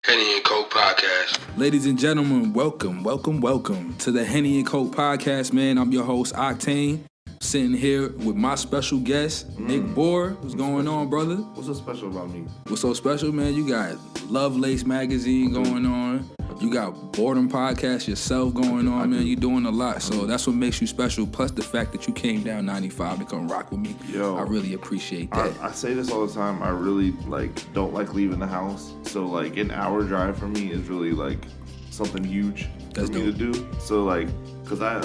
HennyNCoke Podcast. Ladies and gentlemen, welcome to the HennyNCoke Podcast, man. I'm your host, Oktane, sitting here with my special guest, Niq Bohr. What's going on, brother? What's so special about me? What's so special, man? You got Lovelace Magazine going on. You got Bohrdom Podcast yourself going on, man. You're doing a lot, so that's what makes you special. Plus the fact that you came down 95 to come rock with me. Yo, I really appreciate that. I say this all the time. I really don't like leaving the house. So an hour drive for me is really something huge for me to do. So cause I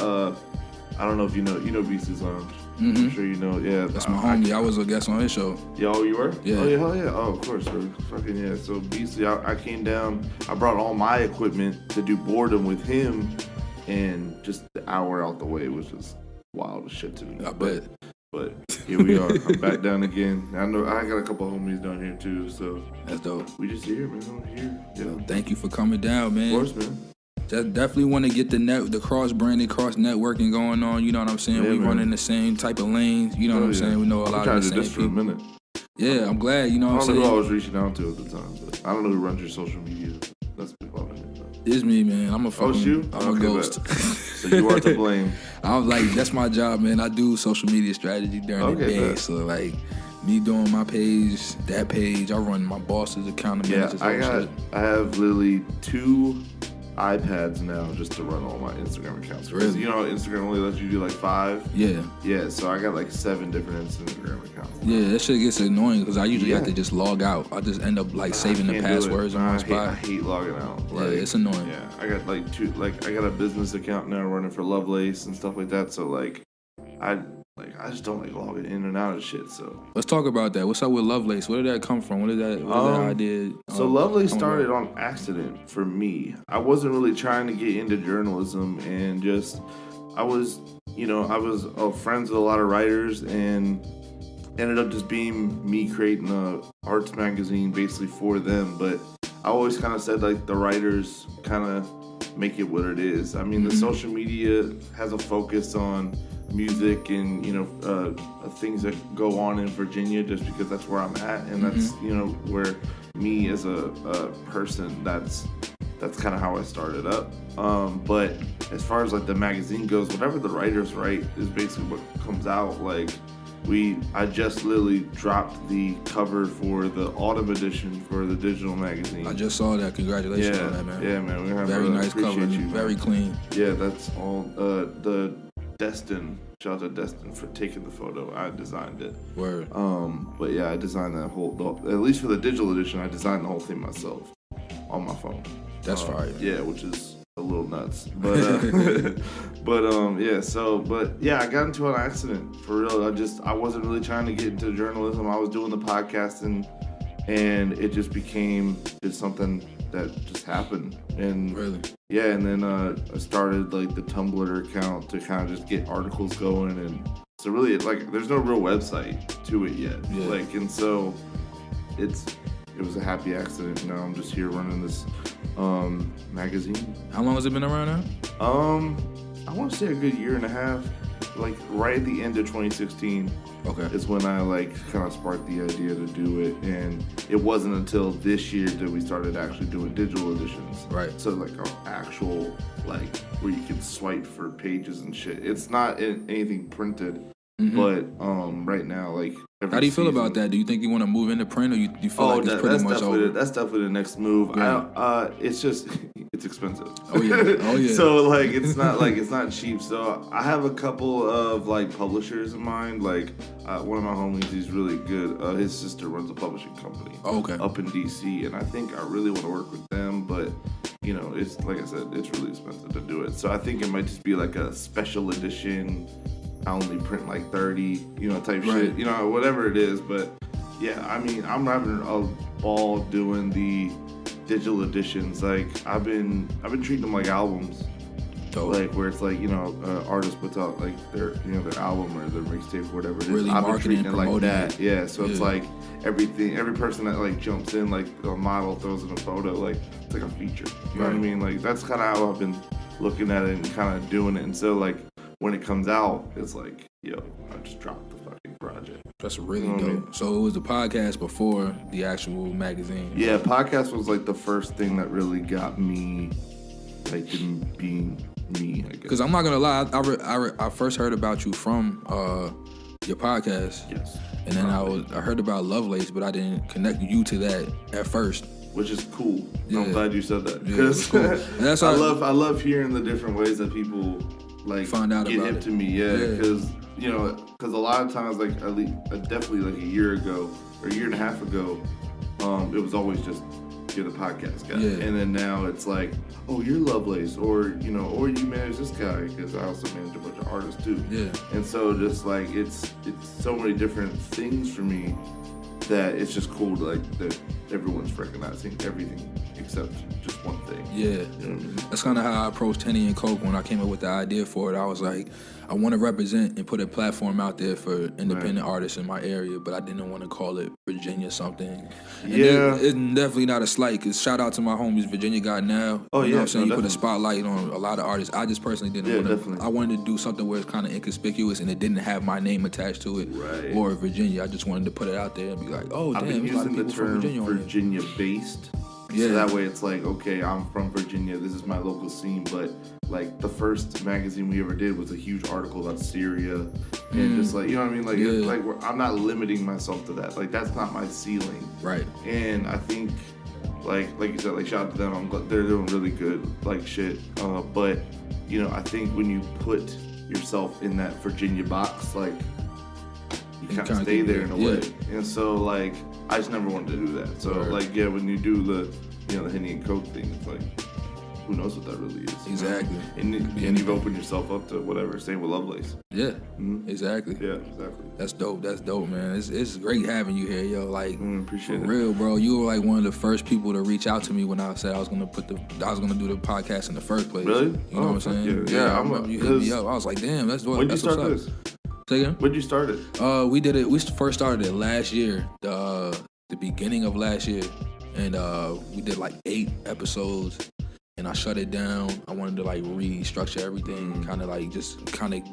don't know if you know Beast's Lounge. I'm sure you know. Yeah, that's my homie. I was a guest on his show. Yo, you were? Yeah. Oh yeah, hell yeah. Oh, of course, bro. Fucking yeah. So Beastly, I came down. I brought all my equipment to do Bohrdom with him, and just the hour out the way was just wild as shit to me. I bet. But here we are. I'm back down again. I know I got a couple homies down here too, so that's dope. We just here, man. I'm here. Yeah. Thank you for coming down, man. Of course, man. Definitely want to get the cross-branded, cross-networking going on. You know what I'm saying? Yeah, we man. running the same type of lanes. You know what I'm saying? We know a lot of the same people. For a minute. Yeah, I'm glad. You know what I'm saying? I don't know who I was reaching out to at the time, but I don't know who runs your social media. That's big problem. It's me, man. I'm a fucking I'm a ghost. So you are to blame. I'm that's my job, man. I do social media strategy during the day. So me doing my page, that page, I run my boss's account. Yeah, I have literally 2 iPads now just to run all my Instagram accounts. Really? You know, Instagram only lets you do 5. Yeah. Yeah, so I got 7 different Instagram accounts. Yeah, that shit gets annoying because I usually have to just log out. I just end up saving the passwords on one spot. I hate logging out. Yeah, it's annoying. Yeah, I got 2. I got a business account now running for Lovelace and stuff like that. So I just don't logging in and out of shit. So let's talk about that. What's up with Lovelace? Where did that come from? What did that idea? So Lovelace started on accident for me. I wasn't really trying to get into journalism, and I was friends with a lot of writers, and ended up just being me creating a arts magazine basically for them. But I always kind of said the writers kind of make it what it is. I mean, the social media has a focus on music and things that go on in Virginia just because that's where I'm at, and that's where me as a person, that's kind of how I started up. But as far as the magazine goes, whatever the writers write is basically what comes out. I just literally dropped the cover for the autumn edition for the digital magazine. I just saw that. Congratulations on that, man. Yeah, man. We're gonna very nice cover. You, very clean. Yeah, that's all. The Destin, shout out to Destin for taking the photo. I designed it. Word. But yeah, I designed that at least for the digital edition, I designed the whole thing myself on my phone. That's fire. Yeah, which is a little nuts. But I got into an accident for real. I wasn't really trying to get into journalism. I was doing the podcasting, and it just became just something that just happened. And really? Yeah, and then I started the Tumblr account to kind of just get articles going, and so really there's no real website to it yet. Yeah. And so it was a happy accident. Now I'm just here running this magazine. How long has it been around now? I want to say a good year and a half. Right at the end of 2016. Okay. Is when I kind of sparked the idea to do it, and it wasn't until this year that we started actually doing digital editions. Right. So an actual where you can swipe for pages and shit. It's not anything printed, but right now how do you feel about that? Do you think you want to move into print, or you feel it's pretty much over? That's definitely the next move. Yeah. It's just it's expensive. Oh yeah. So it's not it's not cheap. So I have a couple of publishers in mind. One of my homies, he's really good. His sister runs a publishing company. Oh, okay. Up in DC, and I think I really want to work with them, but it's like I said, it's really expensive to do it. So I think it might just be a special edition. I only print 30, type shit, whatever it is. But yeah, I mean, I'm having a ball doing the digital editions. I've been treating them like albums. Dope. Where it's artist puts out their their album or their mixtape or whatever it is. Really I've been marketing treating it and like that. Yeah, so it's everything. every person that jumps in, a model throws in a photo, it's a feature. You know what I mean? That's kind of how I've been looking at it and kind of doing it. And so when it comes out, it's yo, I just dropped the fucking project. That's really dope. So it was the podcast before the actual magazine. Yeah, podcast was like the first thing that really got me, like, in being me, I guess. Because I'm not gonna lie, I first heard about you from your podcast. Yes. And then I heard about Lovelace, but I didn't connect you to that at first. Which is cool. Yeah. I'm glad you said that. Yeah, because cool. I love hearing the different ways that people like find out get about hip it. to me. Yeah, because because a lot of times, like at least definitely like a year ago or a year and a half ago, it was always just you're the podcast guy, and then now it's like, oh, you're Lovelace, or or you manage this guy, because I also manage a bunch of artists too. Yeah, and so just like it's so many different things for me that it's just cool to, like, that everyone's recognizing everything except just one thing. Yeah. You know what I mean? That's kind of how I approached HennyNCoke when I came up with the idea for it. I was like, I want to represent and put a platform out there for independent artists in my area, but I didn't want to call it Virginia something. And it's definitely not a slight, because shout out to my homies, Virginia Got Now. Oh, you know what I'm saying? You put a spotlight on a lot of artists. I just personally didn't want to. I wanted to do something where it's kind of inconspicuous and it didn't have my name attached to it or Virginia. I just wanted to put it out there and be like, oh, damn, I've been using the term Virginia-based. So that way it's like, okay, I'm from Virginia, this is my local scene, but like the first magazine we ever did was a huge article about Syria, and just like, you know what I mean? Like, it's like I'm not limiting myself to that. Like, that's not my ceiling. Right. And I think, like you said, like, shout out to them. I'm glad they're doing really good, like, shit. But, I think when you put yourself in that Virginia box, like, you kind of stay there in a way. And so, like, I just never wanted to do that. So, like, when you do the, the HennyNCoke thing, it's like, who knows what that really is. Exactly. And you've opened yourself up to whatever. Same with Lovelace. Yeah. Mm-hmm. Exactly. Yeah, exactly. That's dope. That's dope, man. It's great having you here, yo. Like, appreciate for real, bro. You were like one of the first people to reach out to me when I said I was gonna do the podcast in the first place. Really? You know what I'm saying? Yeah. You hit me up. I was like, damn, that's what. When did you start this? Say again? When did you start it? We did it. We first started it last year, the beginning of last year, and we did like 8 episodes. And I shut it down. I wanted to like restructure everything, kind of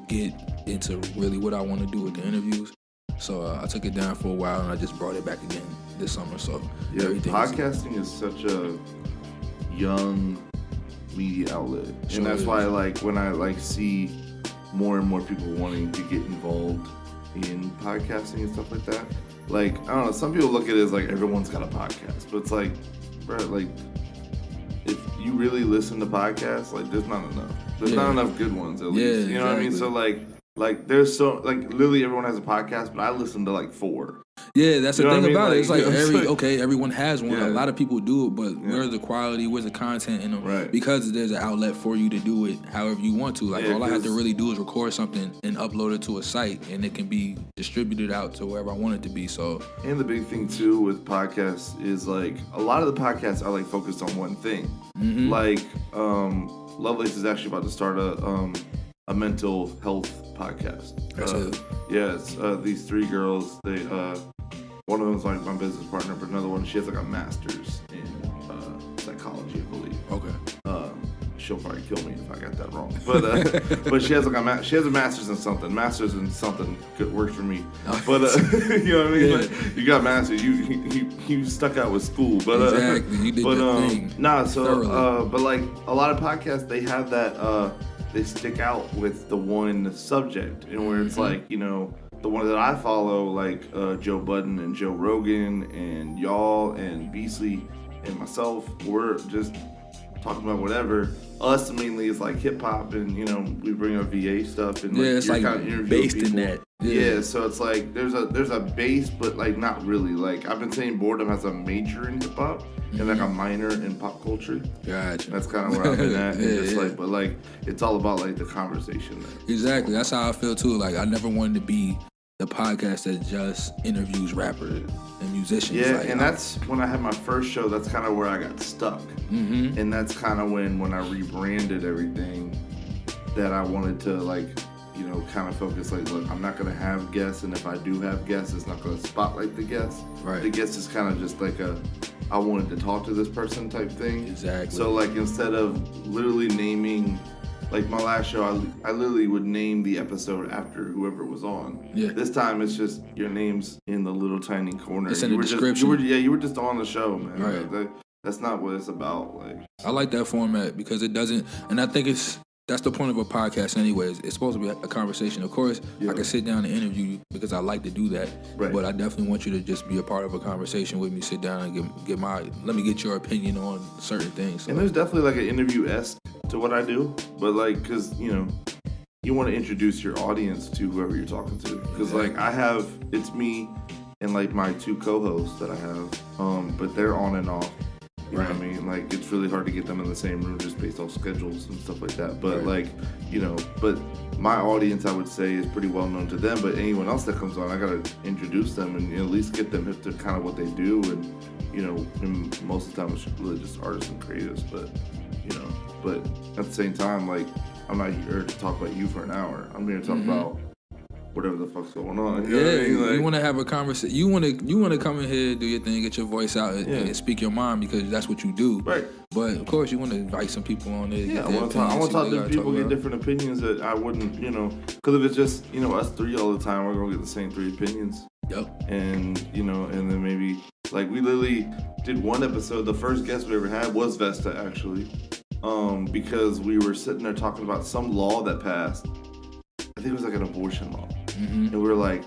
get into really what I want to do with the interviews. So I took it down for a while, and I just brought it back again this summer. So podcasting is such a young media outlet, and that's why like when I like see more and more people wanting to get involved in podcasting and stuff like that. Like, I don't know, some people look at it as like everyone's got a podcast, but it's like, bro, like, if you really listen to podcasts, like, there's not enough. There's not enough good ones, at least. You know what I mean? So, like there's so, like, literally everyone has a podcast, but I listen to, like, 4. Yeah, that's the thing about it. It's like, everyone has one. Yeah. A lot of people do it, but where's the quality, where's the content in them? Right. Because there's an outlet for you to do it however you want to. Like, all I have to really do is record something and upload it to a site, and it can be distributed out to wherever I want it to be. So, and the big thing, too, with podcasts is, like, a lot of the podcasts are, like, focused on one thing. Mm-hmm. Like, Lovelace is actually about to start a mental health podcast. It's these 3 girls. They one of them's like my business partner, but another one, she has like a master's in psychology, I believe. Okay. She'll probably kill me if I got that wrong, but she has like she has a master's in something. Master's in something good works for me. But you know what I mean? Yeah. Like, you got master's. You stuck out with school, but exactly. You did the thing. But like a lot of podcasts, they have that. They stick out with the one subject, and where it's like, the one that I follow, like Joe Budden and Joe Rogan and y'all and Beasley and myself, we're just talking about whatever. Us mainly is like hip hop, and we bring up VA stuff, and it's like based in that. Yeah, so it's like there's a base, but like not really. Like, I've been saying Bohrdom has a major in hip hop and like a minor in pop culture. Gotcha. That's kind of where I've been at. But like it's all about like the conversation there. Exactly. That's how I feel too. Like, I never wanted to be the podcast that just interviews rappers and musicians. Yeah, like, and that's when I had my first show. That's kind of where I got stuck. Mm-hmm. And that's kind of when I rebranded everything, that I wanted to like, kind of focus, like, look, I'm not going to have guests, and if I do have guests, it's not going to spotlight the guests. Right. The guest is kind of just like I wanted to talk to this person type thing. Exactly. So, like, instead of literally naming like my last show, I literally would name the episode after whoever was on. Yeah. This time it's just your name's in the little tiny corner. It's in the description. You were just on the show, man. Right. That's not what it's about. Like, I like that format because it doesn't, and I think that's the point of a podcast anyways. It's supposed to be a conversation. Of course, I can sit down and interview you because I like to do that. Right. But I definitely want you to just be a part of a conversation with me, sit down and let me get your opinion on certain things. So. And there's definitely like an interview-esque to what I do. But like, because, you know, you want to introduce your audience to whoever you're talking to. Because like it's me and like my two co-hosts that I have, but they're on and off. You know what I mean? Like, it's really hard to get them in the same room just based off schedules and stuff like that. But, like, you know, but my audience, I would say, is pretty well known to them. But anyone else that comes on, I got to introduce them and at least get them hip to kind of what they do. And, you know, and most of the time it's really just artists and creatives. But, you know, but at the same time, like, I'm not here to talk about you for an hour. I'm here to talk about whatever the fuck's going on. You know what I mean? Like, you want to have a conversation. You want to come in here, do your thing, get your voice out, and speak your mind because that's what you do. Right. But of course, you want to invite some people on there. Yeah, I want to talk to people, get different opinions that I wouldn't, you know, because if it's just, you know, us three all the time, we're gonna get the same three opinions. Yep. And you know, and then maybe like we literally did one episode. The first guest we ever had was Vesta, actually, because we were sitting there talking about some law that passed. I think it was like an abortion law. And we were like,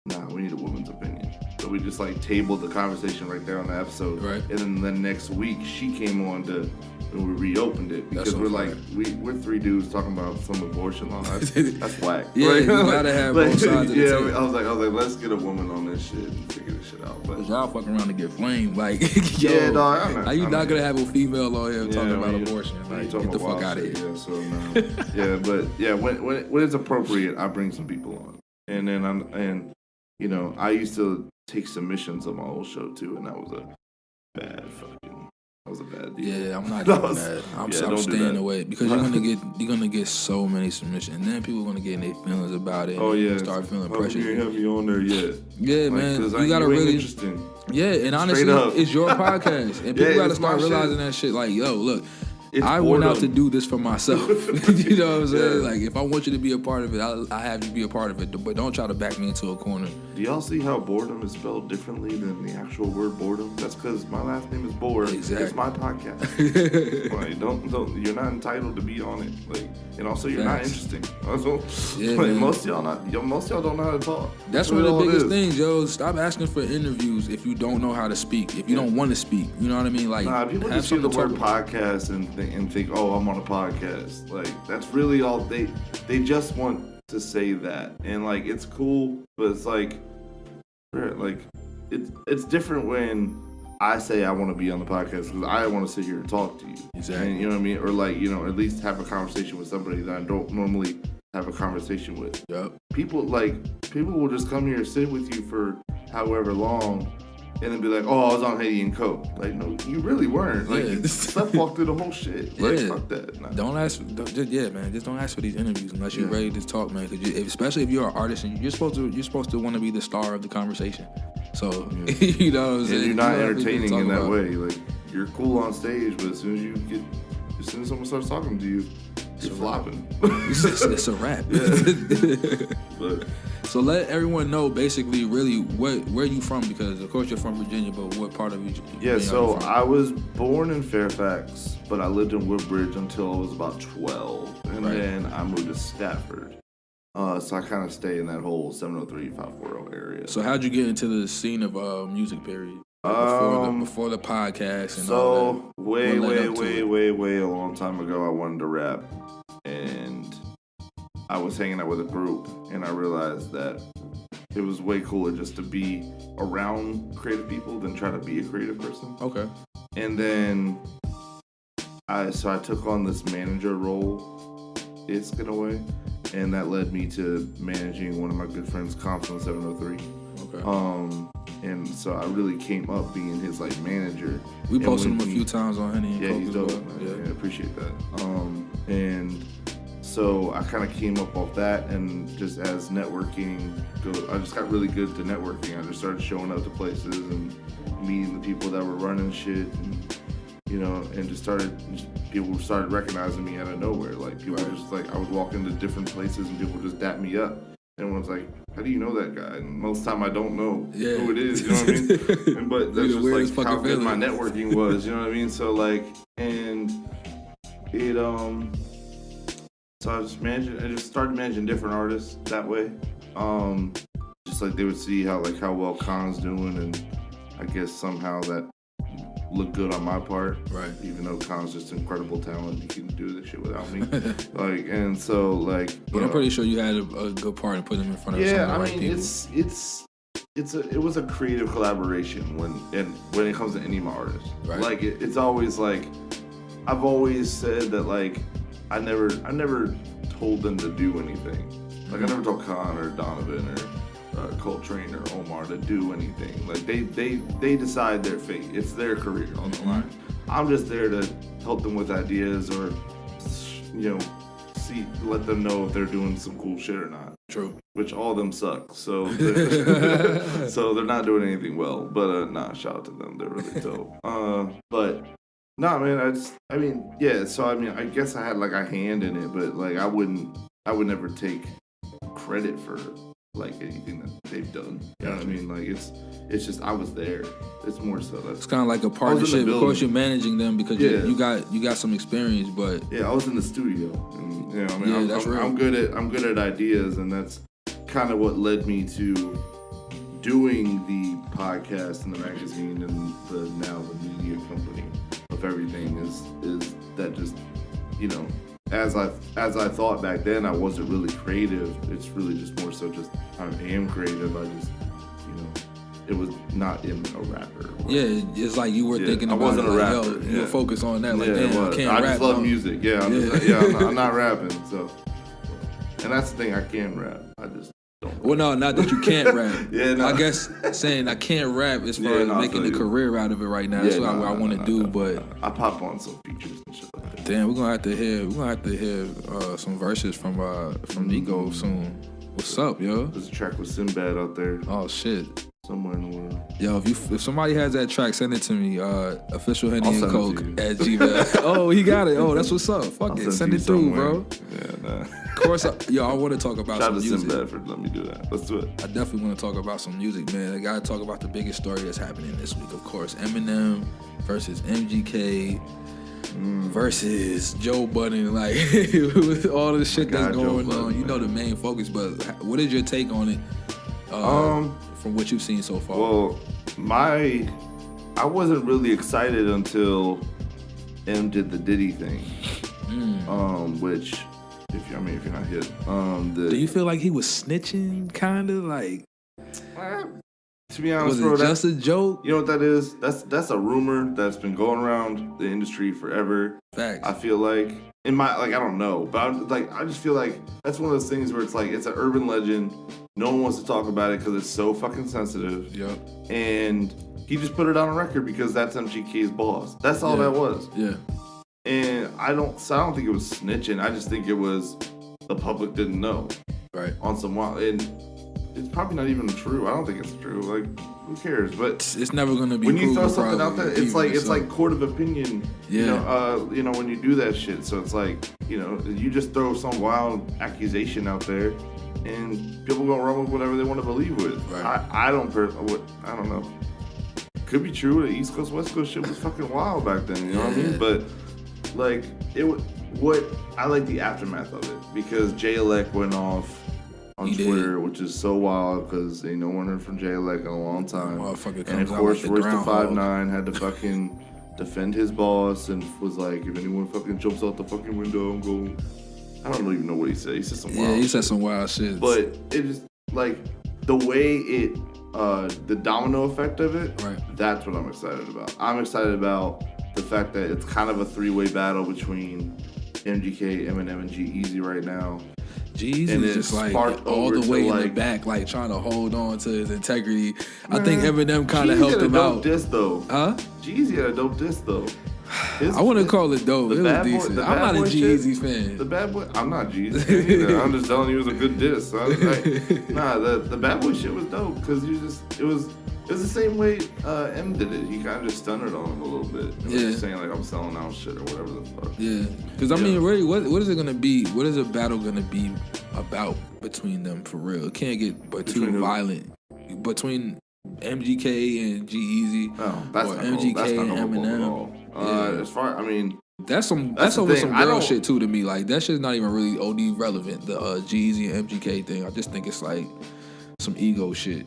nah, we need a woman's opinion. So we just like tabled the conversation right there on the episode. Right. And then the next week she came on and we reopened it because we're like, we're three dudes talking about some abortion law. That's whack. Yeah, right? You gotta have both sides of the table. I was like, let's get a woman on this shit and figure this shit out. But y'all fucking around to get flamed. Like, yo, yeah, dog. How you not gonna have a female on here talking about abortion? Like, get the fuck out of here. Yeah, so no. Yeah, but yeah, when it's appropriate, I bring some people on. And then you know, I used to take submissions on my old show too, and that was a bad deal. Yeah, I'm not doing that. I'm staying away because you're gonna get so many submissions, and then people are gonna get in their feelings about it. Oh yeah, start feeling pressure. You ain't have me on there yet. Yeah, like, man, you gotta really interesting. Yeah, and honestly, it's your podcast, and people gotta start realizing that shit. Like, yo, look. I went out to do this for myself. You know what I'm saying? Like, if I want you to be a part of it, I have you be a part of it. But don't try to back me into a corner. Do y'all see how boredom is spelled differently than the actual word boredom? That's because my last name is Bohr. Exactly. It's my podcast. Like, don't. You're not entitled to be on it. Like, and also you're not interesting. Also, like, most of y'all don't know how to talk. That's one of the biggest things, yo. Stop asking for interviews if you don't know how to speak. If you don't want to speak, you know what I mean? Like, people just see the word podcast and think, oh, I'm on a podcast. Like, that's really all they just want to say that, and like, it's cool, but it's like it's different when I say I want to be on the podcast because I want to sit here and talk to you. Exactly. And, you know what I mean? Or like, you know, at least have a conversation with somebody that I don't normally have a conversation with. Yep. People will just come here and sit with you for however long. And then be like, oh, I was on HennyNCoke. Like, no, you really weren't. Like, you walked through the whole shit. Like, fuck that. Nah. Don't ask. Man. Just don't ask for these interviews unless you're ready to talk, man. Cause especially if you're an artist and you're supposed to want to be the star of the conversation. So you know what I'm saying. And you're not entertaining in that way. Like, you're cool on stage, but as soon as someone starts talking to you, you're flopping. It's a wrap. But. So let everyone know basically really where you from, because of course you're from Virginia, but what part of Virginia? Yeah, so I was born in Fairfax, but I lived in Woodbridge until I was about 12. And then I moved to Stafford. So I kind of stay in that whole 703-540 area. So how'd you get into the scene of music, period? Before the podcast and all that? So way a long time ago, I wanted to rap. And I was hanging out with a group, and I realized that it was way cooler just to be around creative people than try to be a creative person. Okay. And then I took on this manager role, in a way, and that led me to managing one of my good friends, Comps on 703. Okay. And so I really came up being his like manager. We posted him a few times on HennyNCoke. Yeah, he's dope. Yeah, I appreciate that. And so I kind of came up off that, and just as networking goes, I just got really good to networking. I just started showing up to places and meeting the people that were running shit, and and people started recognizing me out of nowhere. Like people just like, I would walk into different places and people would just dap me up. And everyone's like, how do you know that guy? And most of the time I don't know who it is, you know what I mean? But that's just like how good my networking was, you know what I mean? So like, and it, so I just started managing different artists that way. Just like they would see how well Khan's doing, and I guess somehow that looked good on my part. Right. Even though Khan's just incredible talent, he can do this shit without me. And so but I'm pretty sure you had a good part in putting him in front of some of the right people. It was a creative collaboration when it comes to any of my artists. Right. Like it's always like, I've always said that like I never told them to do anything. Like I never told Khan or Donovan or Coltrane or Omar to do anything. Like they decide their fate. It's their career on the line. I'm just there to help them with ideas or let them know if they're doing some cool shit or not. True. Which all of them suck. So they're not doing anything well. But shout out to them. They're really dope. But nah, man. So I guess I had like a hand in it, but like I would never take credit for like anything that they've done. You know what I mean? Like it's just I was there. It's more so that it's kind of like a partnership. Of course, you're managing them because you got some experience, but I was in the studio, and I'm good at ideas, and that's kind of what led me to doing the podcast and the magazine and the media company of everything. Is that just as I thought back then, I wasn't really creative. It's really just more so just I am creative. I just, it was not in a rapper. Yeah, it's like you were thinking about I wasn't it. A rapper. You were focused on that. Like, damn, I can't rap. I just love music. Yeah, I'm not rapping. So, and that's the thing. I can rap. I just don't. Well, no, not that you can't rap. I guess saying I can't rap as far as making a career out of it right now. That's what I want to do. But I pop on some features and shit like that. Damn, we're gonna have to hear some verses from Niq soon. What's up, yo? There's a track with Sinbad out there. Oh shit. Somewhere in the world. Yo, if somebody has that track, send it to me. Official HennyNCoke at Gmail. Oh, he got it. Oh, that's what's up. Fuck it. Send it through, bro. Yeah, nah. Of course, I want to talk about some music. Shout out to Sinbad for letting me do that. Let's do it. I definitely want to talk about some music, man. I gotta talk about the biggest story that's happening this week, of course. Eminem versus MGK. Versus Joe Budden, like with all the shit that's going on. The main focus, but what is your take on it from what you've seen so far? Well, I wasn't really excited until M did the Diddy thing, which if you're not hit, do you feel like he was snitching, kind of like? To be honest, was it just a joke? You know what that is? That's a rumor that's been going around the industry forever. Facts. I feel like I don't know, but I just feel like that's one of those things where it's like it's an urban legend. No one wants to talk about it because it's so fucking sensitive. Yep. And he just put it on a record because that's MGK's boss. That's all that was. Yeah. And I don't think it was snitching. I just think it was the public didn't know. Right. On some wild and. It's probably not even true. I don't think it's true. Like, who cares? But it's never gonna be. When you throw something out there, it's like court of opinion. Yeah. When you do that shit. So it's like, you just throw some wild accusation out there, and people gonna run with whatever they want to believe with. Right. I don't know. Could be true. The East Coast West Coast shit was fucking wild back then. You know what I mean? But like I like the aftermath of it because J-Elect went off on Twitter, which is so wild because ain't no one heard from J-Elect in a long time. And of course, Royce the 5'9" had to fucking defend his boss and was like, if anyone fucking jumps out the fucking window, I'm going. I don't even know what he said. He said some wild shit. He said some wild shit. But it is like the way the domino effect of it, that's what I'm excited about. I'm excited about the fact that it's kind of a three-way battle between MGK, Eminem, and G-Eazy right now. G-Eazy's just like all the way in the back, like trying to hold on to his integrity. I think Eminem kind of helped him out. Diss though, huh? G-Eazy had a dope diss though. I wouldn't call it dope. It was decent. I'm not a G-Eazy fan. The Bad Boy, I'm not G-Eazy fan either. I'm just telling you it was a good diss. So I was like, the Bad Boy shit was dope because it was It's the same way M did it. He kind of just stunted on him a little bit. Just saying, like, I'm selling out shit or whatever the fuck. Yeah. Because, I mean, really, what is it going to be? What is a battle going to be about between them for real? It can't get too violent. Between MGK and G-Eazy. Oh, that's or not MGK that's not and Eminem. As far, I mean... That's over some girl shit, too, to me. Like, that shit's not even really OD relevant, the G-Eazy and MGK thing. I just think it's, like, some ego shit.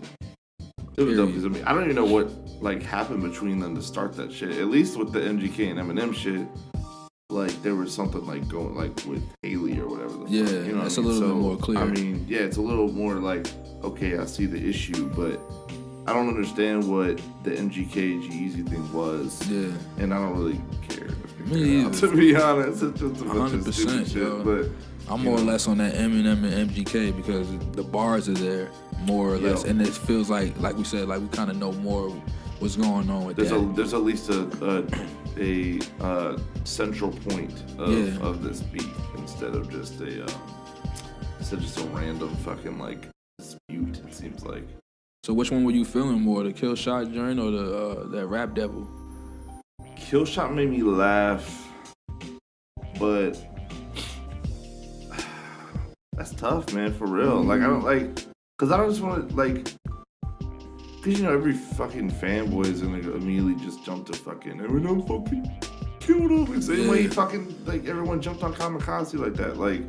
It was dope because, I mean, I don't even know what, like, happened between them to start that shit. At least with the MGK and Eminem shit, like, there was something, like, going, like, with Haley or whatever the fuck. You know that's what a little bit more clear. I mean, yeah, it's a little more like, okay, I see the issue, but I don't understand what the MGK G-Eazy thing was. Yeah. And I don't really care. Me either. To be honest, it's just a bunch of stupid shit, yo. but... I'm more or less on that Eminem and MGK because the bars are there more or less, and it feels like we said, like we kind of know more what's going on with that. There's at least a central point of this beef instead of just a random fucking like dispute. It seems like. So which one were you feeling more, the Kill Shot joint or that Rap Devil? Kill Shot made me laugh, but. That's tough, man, for real. Like, I don't, like, because I don't just want to, like, because, you know, every fucking fanboy is going to immediately just jump to fucking, Eminem fucking killed him. The same way he fucking, like, everyone jumped on Kamikaze like that. Like,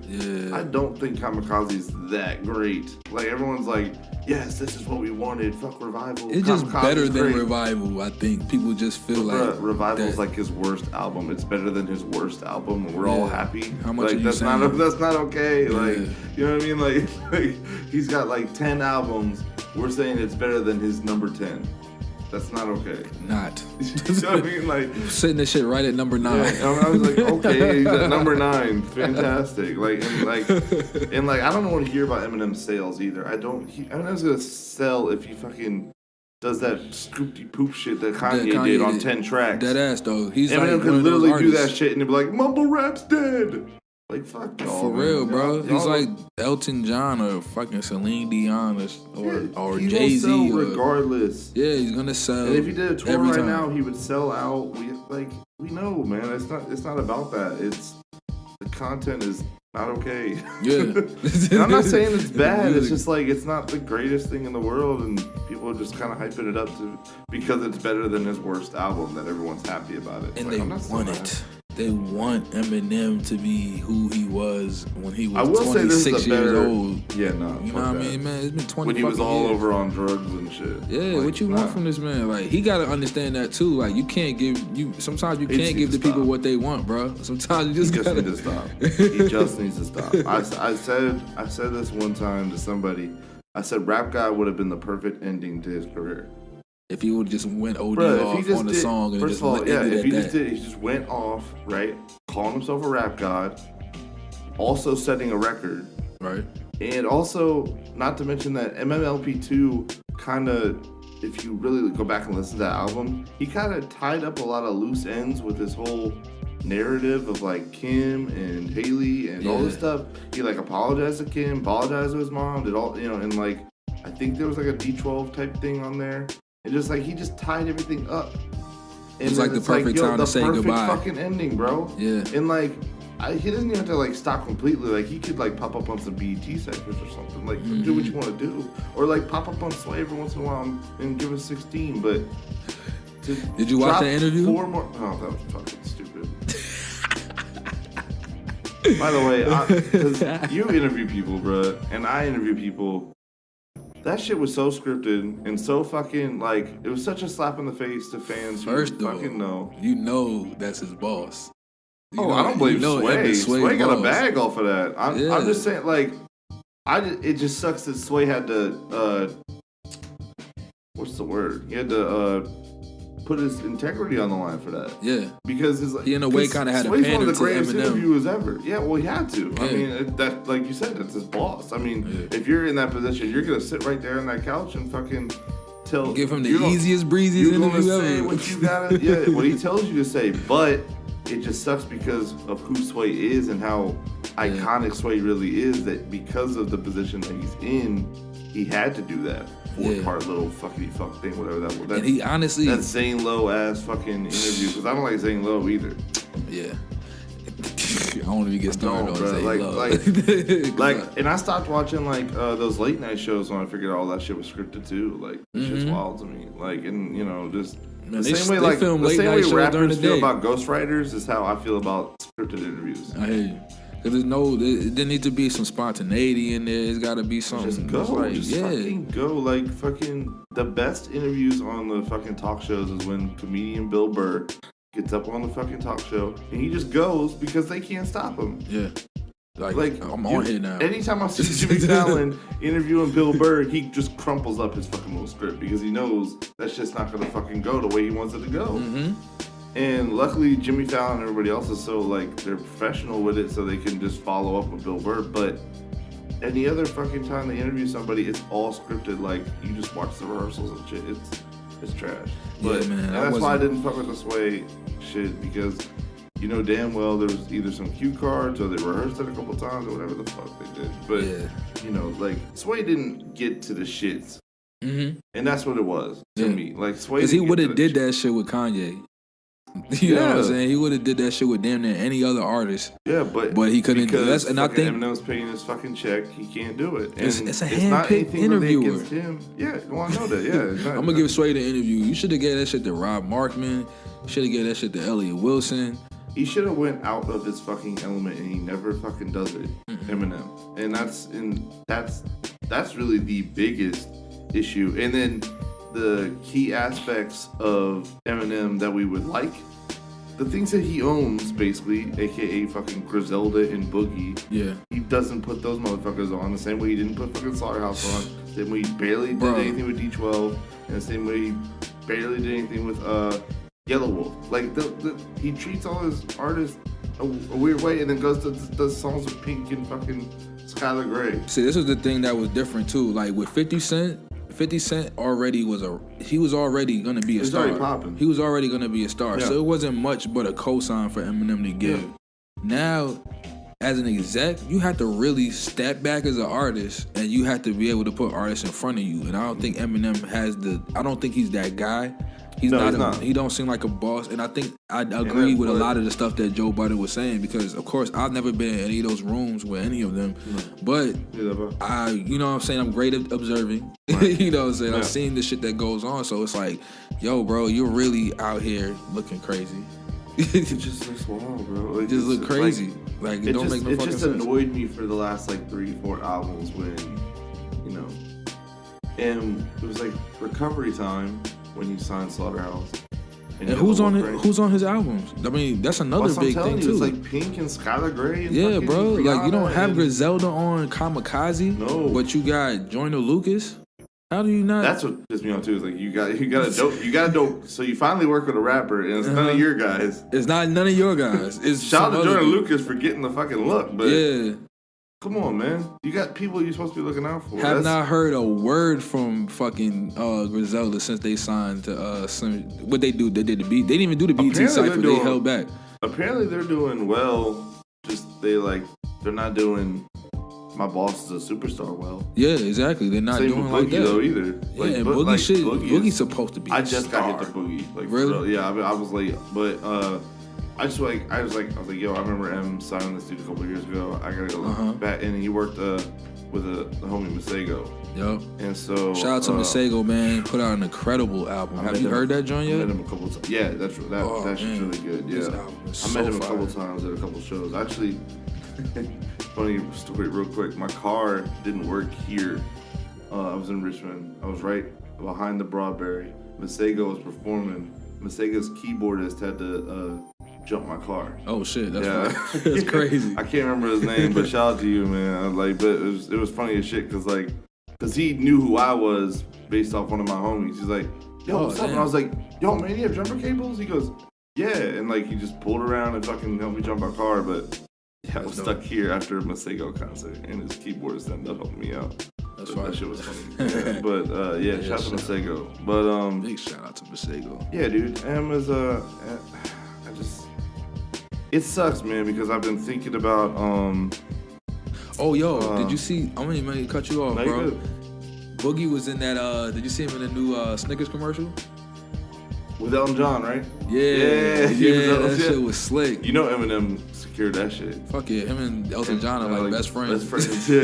I don't think Kamikaze's that great. Like, everyone's like, yes, this is what we wanted. Fuck Revival. It's just better than Revival, I think. People just feel like Revival's like his worst album. It's better than his worst album, and we're all happy. How much like, are you that's saying? that's not okay. Like, you know what I mean? Like he's got like 10 albums. We're saying it's better than his number 10. That's not okay. Not. You know what I mean? Like sitting this shit right at number 9. Yeah, I was like, okay, he's at number 9. Fantastic. Like I don't want to hear about Eminem's sales either. Eminem's gonna sell if he fucking does that scoopty poop shit that Kanye did on 10 tracks. That ass though. Eminem could literally do that shit and he'd be like, mumble rap's dead. Like, fuck y'all. For real, bro. He's like Elton John or fucking Celine Dion or Jay-Z. He's gonna sell regardless. Yeah, he's gonna sell. And if he did a tour right now, he would sell out. We know, man. It's not about that. It's the content is not okay. Yeah. And I'm not saying it's bad. It's just like it's not the greatest thing in the world, and people are just kind of hyping it up because it's better than his worst album that everyone's happy about it. And like, they want it. They want Eminem to be who he was when he was 26 years old. Yeah, no. You know what I mean, man? It's been 20 when he was all years. over on drugs and shit. Yeah, like, what you want from this man? Like, he gotta understand that too. Like, sometimes you can't give the people what they want, bro. Sometimes you just gotta need to stop. He just needs to stop. I said this one time to somebody. I said Rap God would have been the perfect ending to his career. If he would just went OD off on the song and just ended at that. He just went off, right? Calling himself a rap god, also setting a record. Right. And also, not to mention that MMLP2 kind of, if you really go back and listen to that album, he kind of tied up a lot of loose ends with this whole narrative of like Kim and Haley and all this stuff. He like apologized to Kim, apologized to his mom, did all, and like, I think there was like a D12 type thing on there. And just like he just tied everything up. And it's like the perfect time to say goodbye. The perfect fucking ending, bro. Yeah. And like, he doesn't even have to like stop completely. Like he could like pop up on some BET segments or something. Like do what you want to do, or like pop up on Sway every once in a while and give us 16. But did you watch the interview? 4 more. Oh, that was fucking stupid. By the way, because you interview people, bro, and I interview people. That shit was so scripted and so fucking, like, it was such a slap in the face to fans who fucking know. You know that's his boss. I don't blame Sway. Sway got a bag off of that. I'm just saying, like, it just sucks that Sway had to, what's the word? He had to put his integrity on the line for that. Yeah. Because he in a way kind of had to pander to Eminem. Sway's one of the greatest interviewers ever. Yeah, well, he had to. Yeah. I mean, that, like you said, that's his boss. I mean, if you're in that position, you're going to sit right there on that couch and fucking give him the easiest, breeziest interview ever. You're going to say what you got to, what he tells you to say. But it just sucks because of who Sway is and how iconic Sway really is, that because of the position that he's in, he had to do that 4-part little fuckity fuck thing, whatever that was. And he honestly... That Zane Lowe ass fucking interview, because I don't like Zane Lowe either. Yeah. I don't even get started on Zane Lowe. Like, and I stopped watching like those late night shows when I figured all that shit was scripted too. Like, it's just wild to me. Like, and you know, just the same way rappers feel about ghostwriters is how I feel about scripted interviews. I hear you. Cause there needs to be some spontaneity in there. It's got to be something. Just go, fucking go. Like fucking the best interviews on the fucking talk shows is when comedian Bill Burr gets up on the fucking talk show and he just goes because they can't stop him. Yeah. Like I'm on here now. Anytime I see Jimmy Fallon interviewing Bill Burr, he just crumples up his fucking little script because he knows that shit's not gonna fucking go the way he wants it to go. Mm-hmm. And luckily, Jimmy Fallon and everybody else is so, like, they're professional with it so they can just follow up with Bill Burr. But any other fucking time they interview somebody, it's all scripted. Like, you just watch the rehearsals and shit. It's trash. But yeah, man, and that's why I didn't fuck with the Sway shit, because you know damn well there was either some cue cards or they rehearsed it a couple times or whatever the fuck they did. But, you know, like, Sway didn't get to the shits. Mm-hmm. And that's what it was to me. Like, Sway because he would have did that shit with Kanye. You know what I'm saying? He would have did that shit with damn near any other artist. Yeah, but he couldn't do that. And I think Eminem's paying his fucking check. He can't do it. And it's a hand-picked interviewer. Against him. Yeah, well, I know that. Yeah, I'm gonna give Sway the interview. You should have gave that shit to Rob Markman. Should have gave that shit to Elliot Wilson. He should have went out of his fucking element, and he never fucking does it. Eminem, and that's really the biggest issue. And then the key aspects of Eminem that we would like, the things that he owns, basically, aka fucking Griselda and Boogie. Yeah. He doesn't put those motherfuckers on the same way he didn't put fucking Slaughterhouse on. The same way he barely did anything with D12, and the same way he barely did anything with Yellow Wolf. Like he treats all his artists a weird way, and then goes to does songs with Pink and fucking Skylar Grey. See, this was the thing that was different too. Like with 50 Cent already he was already gonna be a star. He was already gonna be a star. Yeah. So it wasn't much but a cosign for Eminem to give. Yeah. Now, as an exec, you have to really step back as an artist, and you have to be able to put artists in front of you. And I don't think Eminem I don't think he's that guy. He's not. He don't seem like a boss, and I think I agree with a lot of the stuff that Joe Budden was saying, because of course I've never been in any of those rooms with any of them, but you know what I'm saying, I'm great at observing. Right. You know what I'm saying? I've seen the shit that goes on, so it's like, yo, bro, you're really out here looking crazy. It just looks wild, bro. It just look crazy. Like it don't make no fucking sense. It just annoyed me for the last like 3-4 albums when, you know, and it was like recovery time when he signed Slaughterhouse. And who's on his albums? I mean, that's another big thing too. It's like Pink and Skylar Grey. And yeah, bro. Rihanna, like you don't have Griselda on Kamikaze. No. But you got Joyner Lucas. How do you not? That's what pissed me off too. Is like you got a dope. So you finally work with a rapper, and it's none of your guys. It's not none of your guys. It's shout out to Joyner Lucas for getting the fucking look, but yeah. Come on, man. You got people you're supposed to be looking out for. Have not heard a word from fucking Griselda since they signed to what they do. They did the beat. They didn't even do the BT cypher. They held back. Apparently they're doing well. Just they're not doing My Boss is a Superstar well. Yeah, exactly. They're not doing like that. Though either. Like, yeah, Boogie's supposed to be. I just got hit the Boogie. Like really? Yeah, I was late, but I was like, yo, I remember M signing this dude a couple years ago. I gotta go back, and he worked with the homie Masego. Yep. And so shout out to Masego, man. Put out an incredible album. Have you heard that joint yet? I met him a couple times. Yeah, that shit's really good. Yeah, I met him a couple times at a couple shows. Actually, funny story, real quick. My car didn't work here. I was in Richmond. I was right behind the Broadberry. Masego was performing. Masego's keyboardist had to jump my car. Oh shit, that's crazy. I can't remember his name, but shout out to you, man. But it was funny as shit because he knew who I was based off one of my homies. He's like, yo, what's up? And I was like, yo, man, you have jumper cables? He goes, yeah, and like he just pulled around and fucking helped me jump my car. But yeah, I was stuck here after a Masego concert, and his keyboardist ended up helping me out. That's fine. That shit was funny. Yeah, but shout out to Masego. But big shout out to Masego. Yeah, dude. It sucks, man, because I've been thinking about oh, yo, did you see? I'm gonna cut you off, bro. Boogie was in that. Did you see him in the new Snickers commercial? With Elton John, right? Yeah. That shit was slick. You know Eminem secured that shit. Fuck yeah, him and Elton John are like best friends. Best friends, yeah.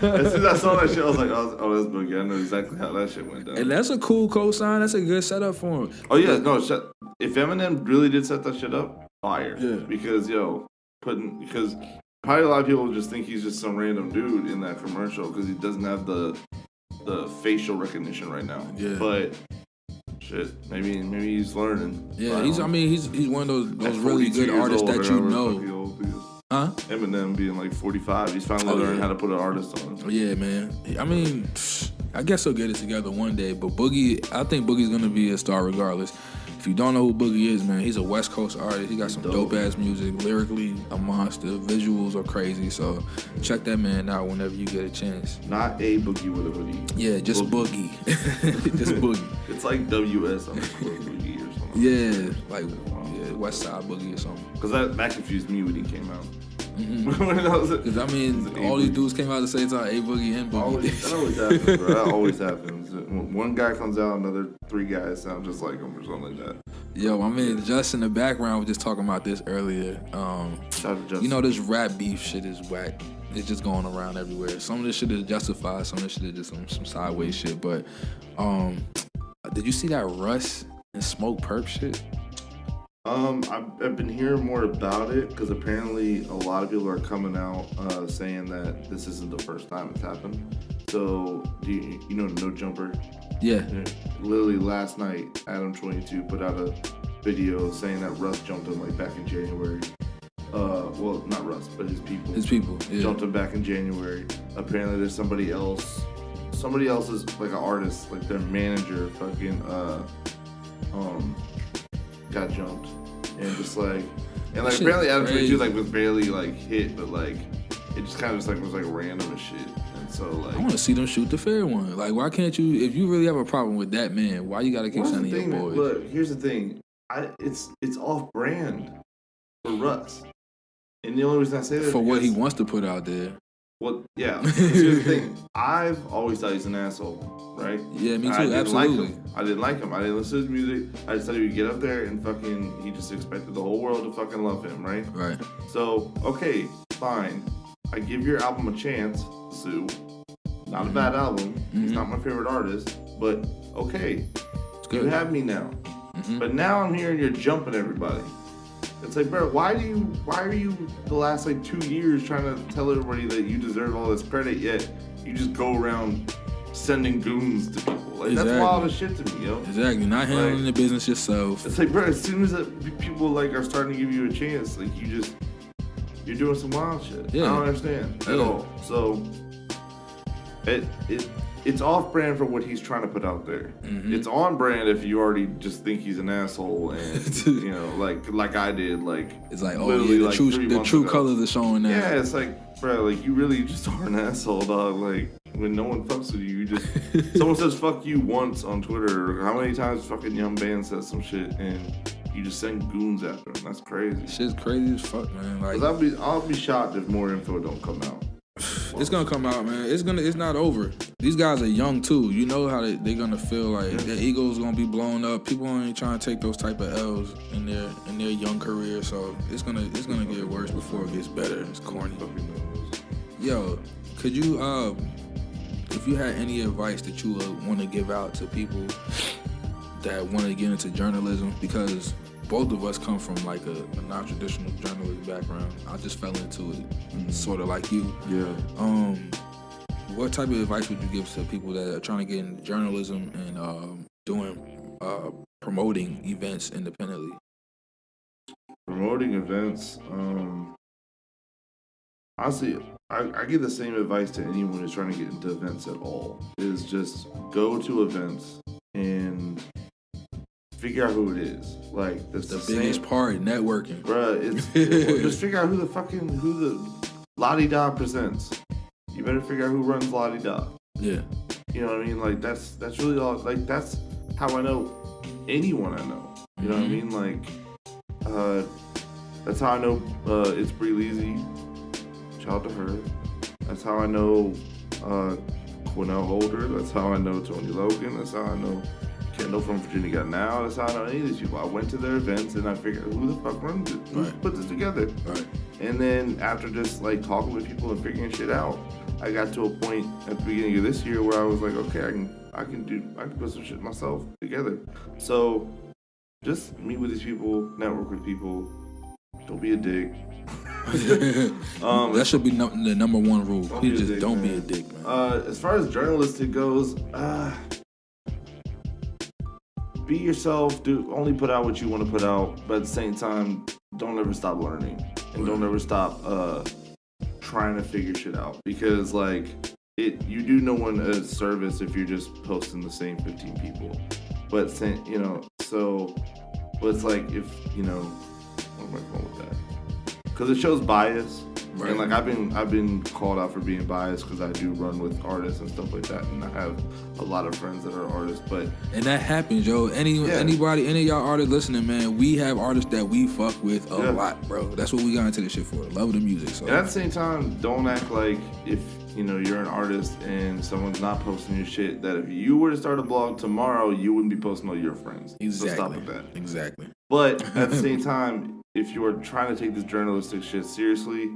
As soon as I saw that shit, I was like, oh, that's Boogie. I know exactly how that shit went down. And that's a cool cosign. That's a good setup for him. Oh yeah, no. If Eminem really did set that shit up, fire. Yeah. Because because probably a lot of people just think he's just some random dude in that commercial because he doesn't have the facial recognition right now. Yeah. But shit, maybe he's learning. Yeah, he's one of those really good artists that you know. Huh? Eminem being like 45, he's finally learned how to put an artist on it. Yeah, man. I mean, I guess he'll get it together one day. But Boogie, I think Boogie's gonna be a star regardless. If you don't know who Boogie is, man, he's a West Coast artist. He got some dope ass music, lyrically a monster. Visuals are crazy. So check that man out whenever you get a chance. Not a Boogie with a hoodie. Yeah, just Boogie. Just Boogie. It's like WS on Boogie or something. Yeah, like West Side Boogie or something. Because that confused me when he came out. Because I mean, all these dudes came out to say it's A Boogie and Boogie. That always happens, bro. That always happens. When one guy comes out, another 3 guys sound just like him or something like that. Yo, I mean, just in the background, we were just talking about this earlier. Shout out to you know, this rap beef shit is whack. It's just going around everywhere. Some of this shit is justified. Some of this shit is just some sideways shit. But did you see that Russ and Smoke Purpp shit? I've been hearing more about it because apparently a lot of people are coming out saying that this isn't the first time it's happened. So, do you know No Jumper? Yeah. Literally last night, Adam22 put out a video saying that Russ jumped him like back in January. Well, not Russ, but his people. His people, yeah. Jumped him back in January. Apparently there's somebody else is like an artist, like their manager fucking got jumped. And just like, and like apparently Adam22 like was barely like hit, but like it just kind of just like was like random and shit. And so like, I want to see them shoot the fair one. Like, why can't you? If you really have a problem with that man, why you gotta keep sending your boys? Look, here's the thing. It's off brand for Russ, and the only reason I say that for what he wants to put out there. Well, yeah. Here's the thing. I've always thought he's an asshole, right? Yeah, me too. Absolutely. I didn't like him. I didn't listen to his music. I just thought he would get up there and fucking. He just expected the whole world to fucking love him, right? Right. So okay, fine. I give your album a chance, Sue. Not a bad album. He's not my favorite artist, but okay. It's good. You have me now. But now I'm hearing you're jumping everybody. It's like, bro, why are you the last like 2 years trying to tell everybody that you deserve all this credit, yet you just go around sending goons to people? Like, exactly. That's wild as shit to me, yo. Exactly. Not handling the business yourself. It's like, bro, as soon as people like are starting to give you a chance, like you're doing some wild shit. Yeah. I don't understand at all. So it's off brand for what he's trying to put out there. It's on brand if you already just think he's an asshole and you know, like I did, like it's like, oh yeah, the true colors are showing now. Yeah, it's like, bro, like you really just are an asshole, dog. Like when no one fucks with you, you just someone says fuck you once on Twitter. How many times fucking Young Band says some shit and you just send goons after him? That's crazy. Shit's crazy as fuck, man. Like, I'll be shocked if more info don't come out. It's gonna come out, man. It's not over. These guys are young too. You know how they're gonna feel like their ego's gonna be blown up. People ain't trying to take those type of L's in their young career. So it's gonna get worse before it gets better. It's corny. Yo, could you if you had any advice that you would want to give out to people that want to get into journalism, because both of us come from like a non-traditional journalist background. I just fell into it, sort of like you. Yeah. What type of advice would you give to people that are trying to get into journalism and doing promoting events independently? Promoting events, honestly, I give the same advice to anyone who's trying to get into events at all. Is just go to events and figure out who it is. Like that's the biggest part, networking. Bruh, just figure out who the La-Di-Da presents. You better figure out who runs La-Di-Da. Yeah. You know what I mean? Like that's really all. Like that's how I know anyone I know. You know what I mean? Like that's how I know it's Bree Leezy. Shout out to her. That's how I know Quinnell Holder. That's how I know Tony Logan. That's how I know Kendall from Virginia Got Now. That's how I know any of these people. I went to their events and I figured, who the fuck runs it? Who put this together? Right. And then after just like talking with people and figuring shit out, I got to a point at the beginning of this year where I was like, okay, I can put some shit myself together. So just meet with these people, network with people. Don't be a dick. That should be the number one rule. Don't be a dick, man. As far as journalistic goes, be yourself. Only put out what you want to put out, but at the same time, don't ever stop learning and don't ever stop trying to figure shit out, because like you do no one a service if you're just posting the same 15 people. But but it's like if where am I going with that? Because it shows bias. Right. And like I've been called out for being biased because I do run with artists and stuff like that, and I have a lot of friends that are artists. And that happens, yo. Anybody, any of y'all artists listening, man, we have artists that we fuck with a lot, bro. That's what we got into this shit for. Love the music. So. And at the same time, don't act like if you're an artist and someone's not posting your shit, that if you were to start a blog tomorrow, you wouldn't be posting all your friends. Exactly. So stop with that. Exactly. But at the same time, if you are trying to take this journalistic shit seriously,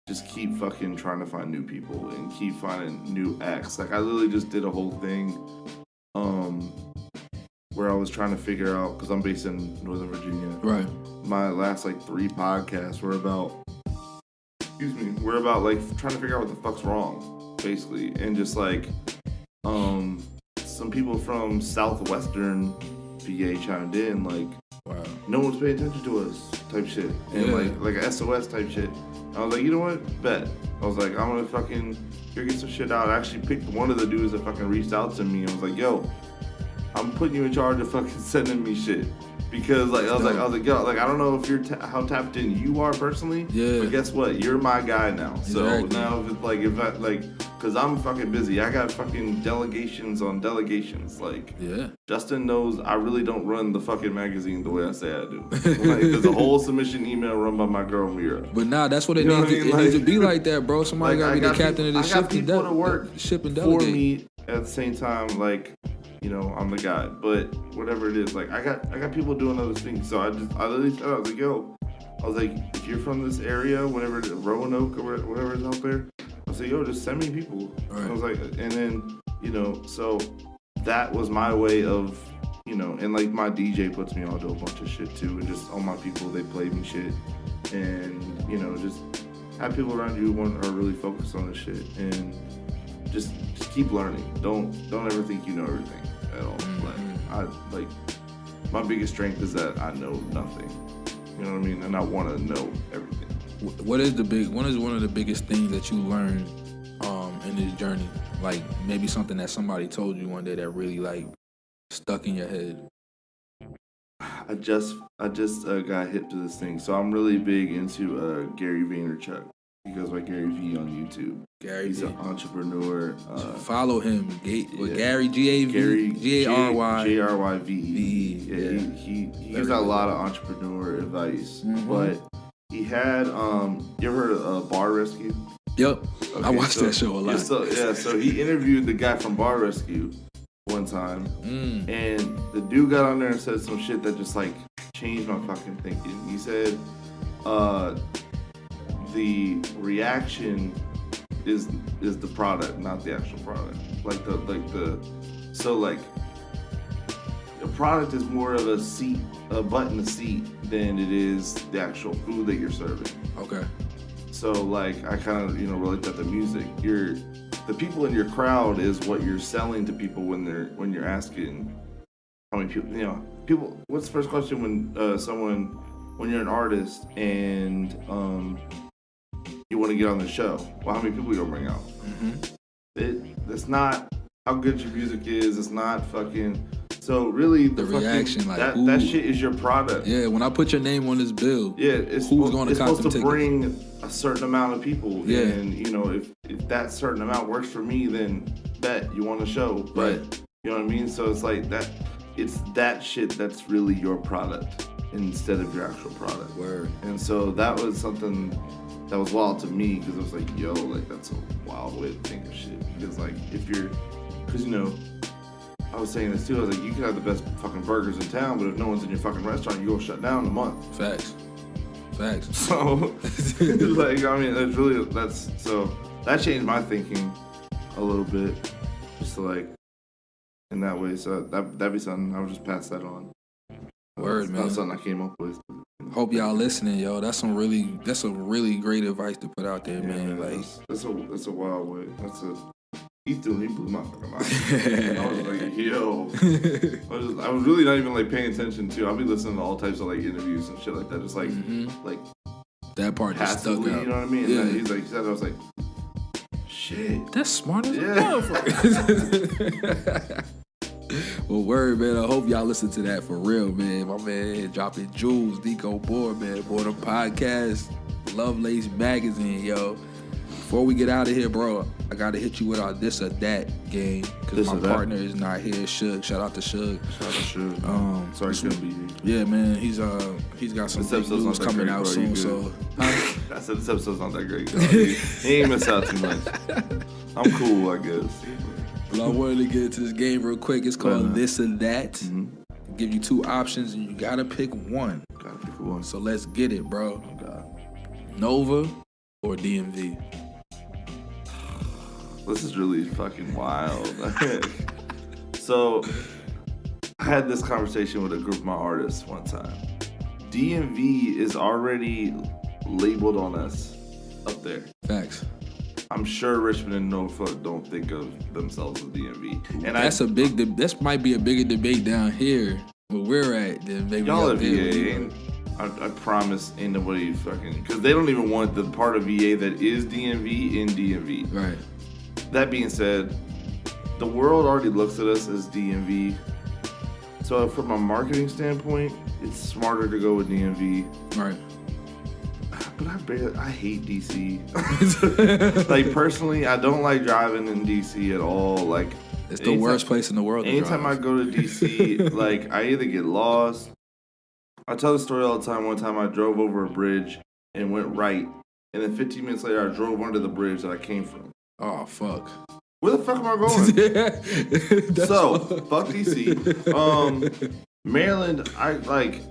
just keep fucking trying to find new people and keep finding new acts. Like I literally just did a whole thing where I was trying to figure out, because I'm based in Northern Virginia. Right. My last like 3 podcasts were about like trying to figure out what the fuck's wrong, basically. And just like some people from southwestern VA chimed in like, wow, no one's paying attention to us type shit. And like a SOS type shit. I was like, you know what? Bet. I was like, I'm gonna fucking figure some shit out. I actually picked one of the dudes that fucking reached out to me and was like, yo, I'm putting you in charge of fucking sending me shit. Because like I was like, yo, like I don't know if you're how tapped in you are personally. Yeah. But guess what? You're my guy now. So now because I'm fucking busy. I got fucking delegations on delegations. Like Justin knows I really don't run the fucking magazine the way I say I do. Like there's a whole submission email run by my girl Mira. But nah, that's what it needs. It needs to be like that, bro. Somebody gotta be the captain of the ship. I got people to work shipping for me at the same time. Like. I'm the guy, but whatever it is, like I got people doing other things. So I literally said, I was like, yo, if you're from this area, whatever, Roanoke or whatever is out there, I was like, yo, just send me people. Right. I was like, and then, so that was my way of, and like my DJ puts me on to a bunch of shit too, and just all my people, they play me shit, and just have people around you who are really focused on this shit, and just keep learning. Don't ever think you know everything at all. Like my biggest strength is that I know nothing. You know what I mean? And I want to know everything. What is one of the biggest things that you learned in this journey? Like maybe something that somebody told you one day that really like stuck in your head. I just got hip to this thing. So I'm really big into Gary Vaynerchuk. He goes by Gary V on YouTube. He's an entrepreneur. Follow him. Gary G-A-R-Y-V-E. Yeah, he gives out a lot of entrepreneur advice. Mm-hmm. But he had, you ever heard of Bar Rescue? Yep. Okay, I watched that show a lot. So he interviewed the guy from Bar Rescue one time. And the dude got on there and said some shit that just like changed my fucking thinking. He said, the reaction is the product, not the actual product. The product is more of a butt in the seat than it is the actual food that you're serving. Okay. So like I kind of relate that to music. The people in your crowd is what you're selling to people when you're asking how many people. People. What's the first question when you're an artist and you want to get on the show? Well, how many people you gonna bring out? Mm-hmm. That's not how good your music is. It's not fucking. So really, the reaction, like that shit is your product. Yeah, when I put your name on this bill, it's supposed to bring a certain amount of people. Yeah, and if that certain amount works for me, then bet you want a show. But you know what I mean. So it's like that. It's that shit that's really your product instead of your actual product. Word. And so that was something that was wild to me because it was like, yo, like that's a wild way to think of shit. Because like because you know, I was saying this too. I was like, you can have the best fucking burgers in town, but if no one's in your fucking restaurant, you go shut down in a month. Facts. So, like, I mean, so that changed my thinking a little bit, just to, like, in that way. So that'd be something I would just pass that on. Word, man. That's something I came up with. Hope y'all listening, yo. That's some really great advice to put out there, yeah, man. Like, that's a wild way. He blew my fucking mind. I was like, yo. I was really not even like paying attention to. I'll be listening to all types of like interviews and shit like that. Just like like that part just stuck out. You know what I mean? Yeah. And he said, I was like, shit. That's smart as a motherfucker. Well, word, man. I hope y'all listen to that for real, man. My man dropping jewels, Niq Bohr, man. Bohrdom Podcast, Lovelace Magazine, yo. Before we get out of here, bro, I gotta hit you with our this or that game because my partner is not here. Shug, shout out to Shug. Sorry, he couldn't be here. Yeah, man, he's got some big news coming out soon. So I said this episode's not that great. He ain't miss out too much. I'm cool, I guess. Well, I wanted to get into this game real quick. It's called This or That. Mm-hmm. Give you two options and you gotta pick one. So let's get it, bro. Oh, God. Nova or DMV? This is really fucking wild. So, I had this conversation with a group of my artists one time. DMV is already labeled on us up there. Facts. I'm sure Richmond and Norfolk don't think of themselves as DMV. And that might be a bigger debate down here where we're at than maybe y'all up at VA. I promise ain't nobody fucking, because they don't even want the part of VA that is DMV in DMV. Right. That being said, the world already looks at us as DMV. So from a marketing standpoint, it's smarter to go with DMV. Right. But I hate DC. Like, personally, I don't like driving in DC at all. Like, it's the worst place in the world to drive. Anytime I go to DC, like, I either get lost. I tell the story all the time. One time I drove over a bridge and went right. And then 15 minutes later, I drove under the bridge that I came from. Oh, fuck. Where the fuck am I going? So, fuck DC. Maryland, I like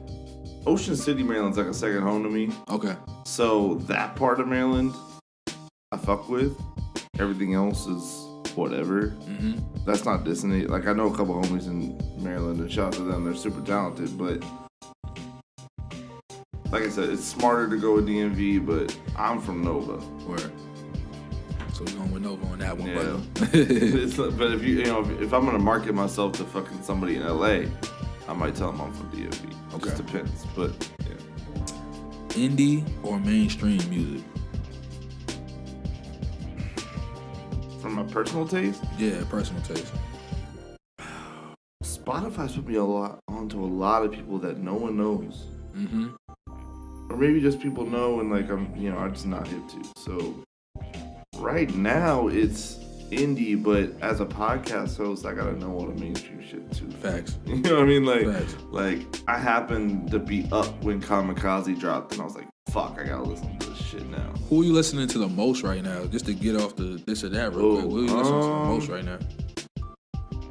Ocean City, Maryland's like a second home to me. Okay. So that part of Maryland, I fuck with. Everything else is whatever. Mm-hmm. That's not dissing it. Like, I know a couple homies in Maryland, and shout out to them. They're super talented, but like I said, it's smarter to go with DMV, but I'm from Nova. Word. So we're going with Nova on that one, yeah. brother. But if I'm gonna market myself to fucking somebody in LA, I might tell them I'm from DMV. It just depends, but yeah. Indie or mainstream music? From my personal taste? Yeah, personal taste. Spotify's put me onto a lot of people that no one knows. Mm-hmm. Or maybe just people know and like I'm just not hip to. So right now it's indie, but as a podcast host, I gotta know all the mainstream shit too. Facts. You know what I mean? Like, Facts. Like I happened to be up when Kamikaze dropped, and I was like, "Fuck, I gotta listen to this shit now." Who are you listening to the most right now? Just to get off the this or that real quick. Who are you listening to the most right now?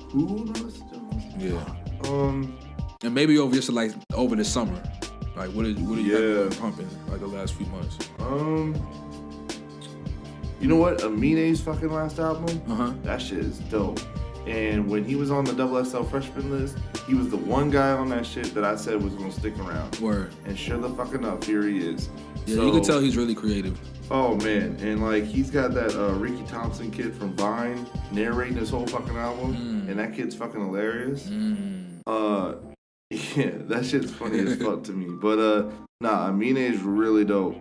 Who am I listening to? Yeah. And maybe over the summer. Like what are you been pumping like the last few months? You know what? Amine's fucking last album? Uh-huh. That shit is dope. And when he was on the XXL freshman list, he was the one guy on that shit that I said was gonna stick around. Word. And sure the fuck enough, here he is. Yeah, so, you can tell he's really creative. Oh man, and like he's got that Ricky Thompson kid from Vine narrating his whole fucking album, and that kid's fucking hilarious. Yeah, that shit's funny as fuck to me. But Amine is really dope.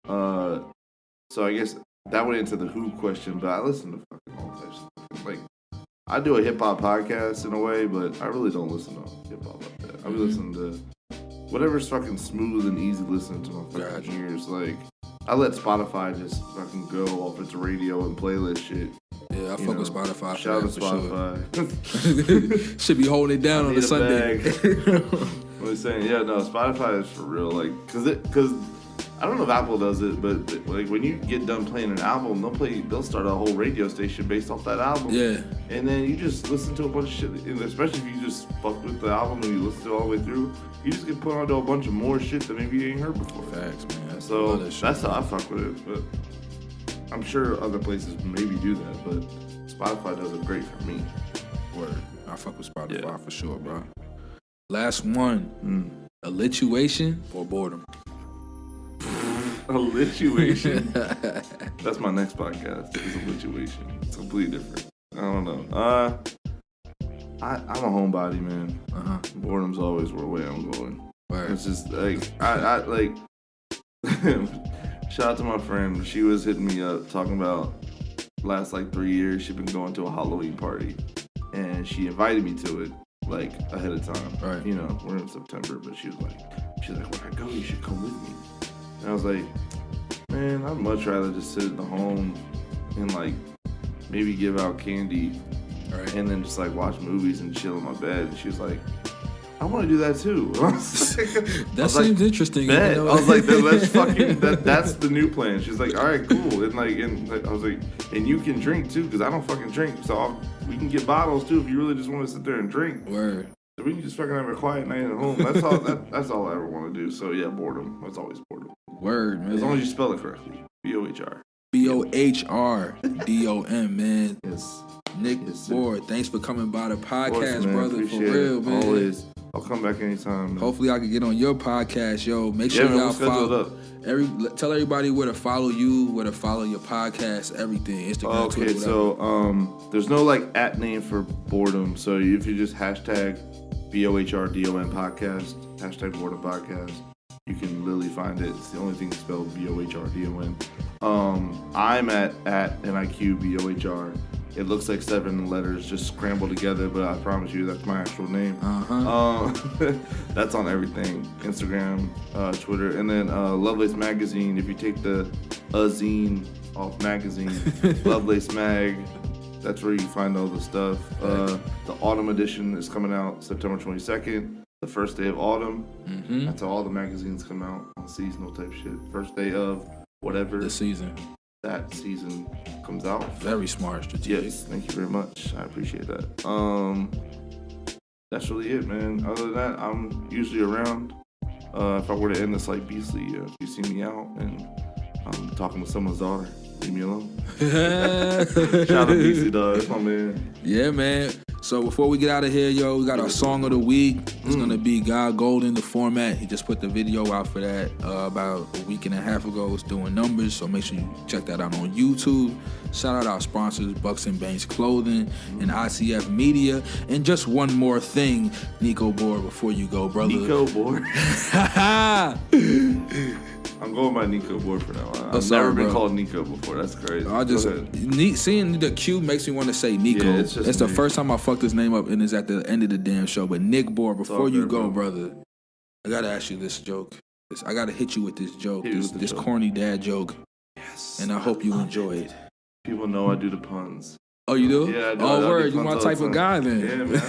So I guess that went into the Who question, but I listen to fucking all types of stuff. Like, I do a hip hop podcast in a way, but I really don't listen to hip hop like that. I be listening to whatever's fucking smooth and easy listening to my fucking ears. Like, I let Spotify just fucking go off its radio and playlist shit. Yeah, I fuck with Spotify. Shout out to Spotify. Sure. Should be holding it down on a Sunday. I'm saying, yeah, no, Spotify is for real. Like, cause I don't know if Apple does it, but like when you get done playing an album, they'll start a whole radio station based off that album. Yeah. And then you just listen to a bunch of shit, and especially if you just fuck with the album and you listen to it all the way through, you just get put onto a bunch of more shit that maybe you ain't heard before. Facts, man. So that's how I fuck with it. But I'm sure other places maybe do that, but Spotify does it great for me. Word. I fuck with Spotify for sure, bro. Last one. Alliteration or boredom? Alliteration? That's my next podcast. It's alliteration. It's completely different. I don't know. I'm a homebody, man. Boredom's always where way I'm going. Right. It's just like I like. Shout out to my friend. She was hitting me up talking about last like 3 years she'd been going to a Halloween party, and she invited me to it like ahead of time. Right. You know, we're in September, but she's like, when I go, you should come with me. And I was like, man, I'd much rather just sit at the home and like maybe give out candy, right, and then just like watch movies and chill in my bed. And she was like, I want to do that too. That seems interesting. I was like, let's fucking that's the new plan. She's like, all right, cool. And I was like, and you can drink too, because I don't fucking drink, so we can get bottles too if you really just want to sit there and drink. Word. So we can just fucking have a quiet night at home. That's all. That's all I ever want to do. So yeah, boredom. That's always boredom. Word, man. As long as you spell it correctly. Bohr. Bohrdom, man. Yes. Niq Bohr, thanks for coming by the podcast, man. brother. Appreciate for real, it. man. Always. I'll come back anytime, man. Hopefully I can get on your podcast, yo. Make sure y'all follow. Tell everybody where to follow you, where to follow your podcast, everything. Instagram, Twitter, whatever. So there's no like at name for boredom. So if you just hashtag BOHRDOM podcast, hashtag Bohrdom Podcast, you can literally find it. It's the only thing spelled BOHRDOM. I'm at NIQ BOHR. It looks like 7 letters just scrambled together, but I promise you that's my actual name. That's on everything. Instagram, Twitter, and then Lovelace Magazine. If you take the zine off magazine, Lovelace Mag, that's where you find all the stuff. The autumn edition is coming out September 22nd, the first day of autumn. That's how all the magazines come out on seasonal type shit. First day of whatever the season. That season comes out. Very smart, strategic. Yes, thank you very much. I appreciate that. That's really it, man. Other than that, I'm usually around. If I were to end this like Beasley, if you see me out and I'm talking with someone's daughter, leave me alone. Shout out to Beasley, dog. That's my man. Yeah, man. So before we get out of here, yo, we got our song of the week. It's gonna be Goldin, the format. He just put the video out for that about a week and a half ago. It's doing numbers, so make sure you check that out on YouTube. Shout out our sponsors, Bucks and Banks Clothing and ICF Media. And just one more thing, Niq Bohr, before you go, brother. Niq Bohr. I'm going by Niq Bohr for now. I've never been called Nico before. That's crazy. Seeing the Q makes me want to say Nico. Yeah, it's the first time I fucked this name up, and it's at the end of the damn show. But Niq Bohr, before you go, brother, I gotta ask you this joke. I gotta hit you with this joke. This corny dad joke. Yes. And I hope you enjoy it. People know I do the puns. Oh, you do? Yeah, I do. Oh, word. You my type of guy, then. Yeah, man.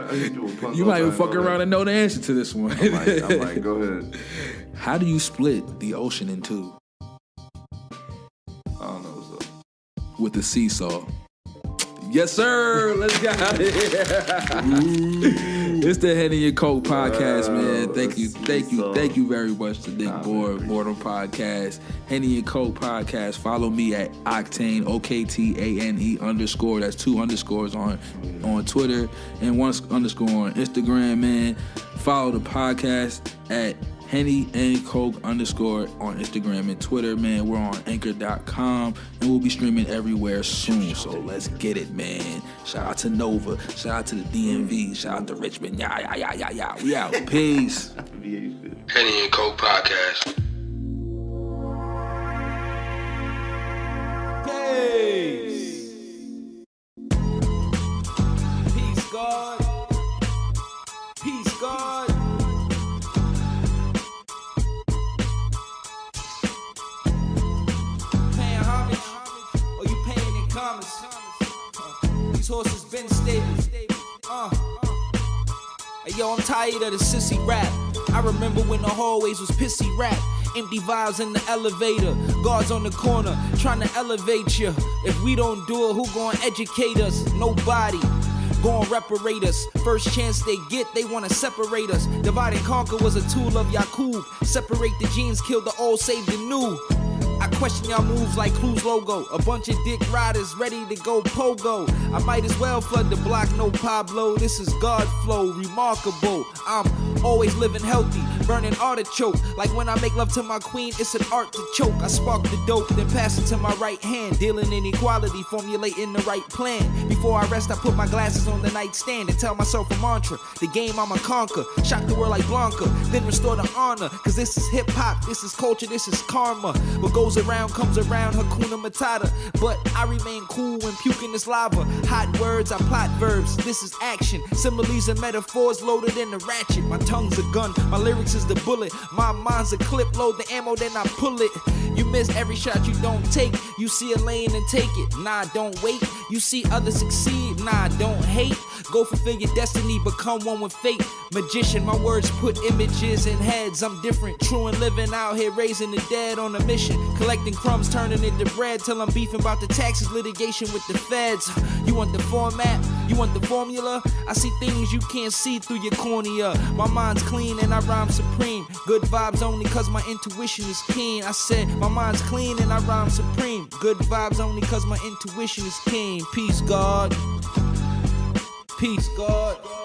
I do puns. You might even fuck around and know the answer to this one. I'm like, go ahead. How do you split the ocean in two? I don't know what's up. With the seesaw. Yes, sir. Let's get out of here. It's the HennyNCoke Podcast, man. Thank you very much to Niq Bohr, Bohrdom Podcast, HennyNCoke Podcast. Follow me at Oktane, OKTANE_. That's 2 underscores on Twitter and 1 underscore on Instagram, man. Follow the podcast at HennyNCoke_ on Instagram and Twitter, man. We're on anchor.com and we'll be streaming everywhere soon. So let's get it, man. Shout out to Nova. Shout out to the DMV. Shout out to Richmond. Yeah. We out. Peace. HennyNCoke Podcast. Peace. Peace, God. Peace, God. These horses been stable. Hey, yo, I'm tired of the sissy rap. I remember when the hallways was pissy rap. Empty vibes in the elevator. Guards on the corner trying to elevate you. If we don't do it, who gon' educate us? Nobody. Gon' reparate us. First chance they get, they wanna separate us. Divide and conquer was a tool of Yakub. Separate the genes, kill the old, save the new. I question y'all moves like Clue's logo. A bunch of dick riders ready to go pogo. I might as well flood the block, no Pablo. This is God flow, remarkable. I'm always living healthy, burning artichoke. Like when I make love to my queen, it's an art to choke. I spark the dope, then pass it to my right hand. Dealing in equality, formulating the right plan. Before I rest, I put my glasses on the nightstand and tell myself a mantra. The game I'ma conquer, shock the world like Blanca, then restore the honor. Cause this is hip hop, this is culture, this is karma. What goes around comes around, Hakuna Matata. But I remain cool when puking this lava. Hot words, I plot verbs, this is action. Similes and metaphors loaded in the ratchet. My tongue's a gun, my lyrics is the bullet. My mind's a clip, load the ammo, then I pull it. You miss every shot you don't take. You see a lane and take it, nah, don't wait. You see others succeed, nah, don't hate. Go fulfill your destiny, become one with fate. Magician, my words put images in heads. I'm different, true and living out here, raising the dead on a mission. Collecting crumbs, turning into bread till I'm beefing about the taxes, litigation with the feds. You want the format? You want the formula? I see things you can't see through your cornea. My mind's clean and I rhyme supreme. Good vibes only cause my intuition is keen. I said my mind's clean and I rhyme supreme. Good vibes only cause my intuition is keen. Peace, God. Peace, God.